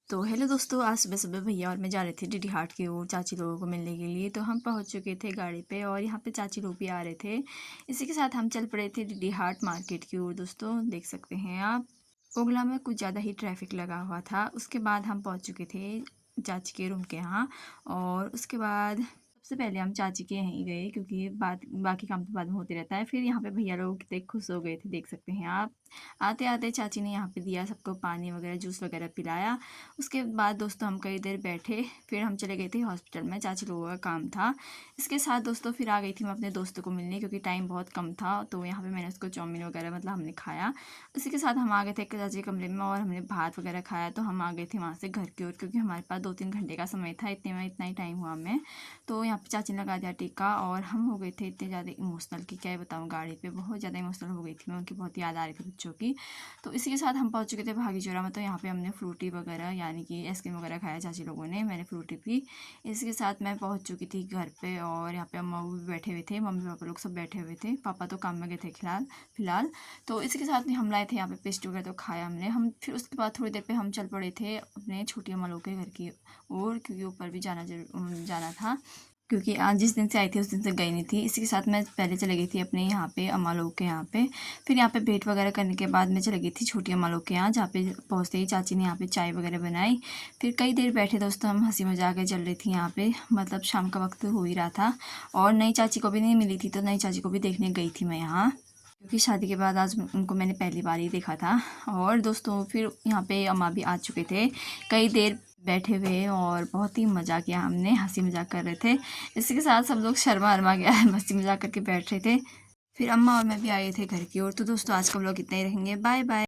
तो हेलो दोस्तों, आज सुबह सुबह भैया और मैं जा रहे थे डीडी हाट की ओर चाची लोगों को मिलने के लिए। तो हम पहुंच चुके थे गाड़ी पे और यहाँ पे चाची लोग भी आ रहे थे। इसी के साथ हम चल पड़े थे डीडी हाट मार्केट की ओर। दोस्तों देख सकते हैं आप, ओगला में कुछ ज़्यादा ही ट्रैफिक लगा हुआ था। उसके बाद हम पहुँच चुके थे चाची के रूम के यहाँ। और उसके बाद सबसे पहले हम चाची के यहीं गए, क्योंकि बाकी काम तो बाद में होते रहता है। फिर यहाँ पे भैया लोग कितने खुश हो गए थे, देख सकते हैं आप। आते आते चाची ने यहाँ पे दिया सबको पानी वगैरह, जूस वगैरह पिलाया। उसके बाद दोस्तों हम कई देर बैठे, फिर हम चले गए थे हॉस्पिटल में, चाची लोगों का काम था। इसके साथ दोस्तों फिर आ गई थी मैं अपने दोस्तों को मिलने, क्योंकि टाइम बहुत कम था। तो यहाँ पे मैंने उसको चाउमीन वगैरह मतलब हमने खाया। उसी के साथ हम आ गए थे चाची के कमरे में और हमने भात वगैरह खाया। तो हम आ गए थे वहाँ से घर की ओर, क्योंकि हमारे पास 2-3 घंटे का समय था। इतने में इतना ही टाइम हुआ हमें। तो यहाँ पे चाची ने लगा दिया टीका और हम हो गए थे इतने ज़्यादा इमोशनल कि क्या बताऊँ। गाड़ी पे बहुत ज़्यादा इमोशनल हो गई थी मैं, उनकी बहुत याद आ रही थी बच्चों की। तो इसी के साथ हम पहुंच चुके थे भागी चौरा में। तो यहाँ पे हमने फ्रूटी वगैरह यानी कि आइसक्रीम वगैरह खाया चाची लोगों ने, मैंने फ्रूटी पी। इसके साथ मैं पहुंच चुकी थी घर पे और यहाँ पे अम्मा भी बैठे हुए थे, मम्मी पापा लोग सब बैठे हुए थे। पापा तो काम में गए थे फिलहाल। तो इसी के साथ हम लाए थे यहाँ पे पेस्ट वगैरह, तो खाया हमने। हम फिर उसके बाद थोड़ी देर पे हम चल पड़े थे अपने छोटी अम्मा लोग के घर की ओर, क्योंकि ऊपर भी जाना था, क्योंकि आज जिस दिन से आई थी उस दिन से गई नहीं थी। इसी के साथ मैं पहले चली गई थी अपने यहाँ पे अम्मा लोग के यहाँ पे। फिर यहाँ पे भेंट वगैरह करने के बाद मैं चली गई थी छोटी अम्मा लोग के यहाँ, जहाँ पे पहुँचते ही चाची ने यहाँ पे चाय वगैरह बनाई। फिर कई देर बैठे दोस्तों, हम हंसी मजाक चल रही थी यहाँ पे, मतलब शाम का वक्त हो ही रहा था। और नई चाची को भी नहीं मिली थी, तो नई चाची को भी देखने गई थी मैं यहाँ, क्योंकि शादी के बाद आज उनको मैंने पहली बार ही देखा था। और दोस्तों फिर यहाँ पे अम्मा भी आ चुके थे। कई देर बैठे हुए और बहुत ही मज़ा किया हमने, हंसी मजाक कर रहे थे। इसी के साथ सब लोग शर्मा वर्मा गया हंसी मजाक करके बैठ रहे थे। फिर अम्मा और मैं भी आए थे घर की ओर। तो दोस्तों आज का व्लॉग इतना ही रहेंगे। Bye bye.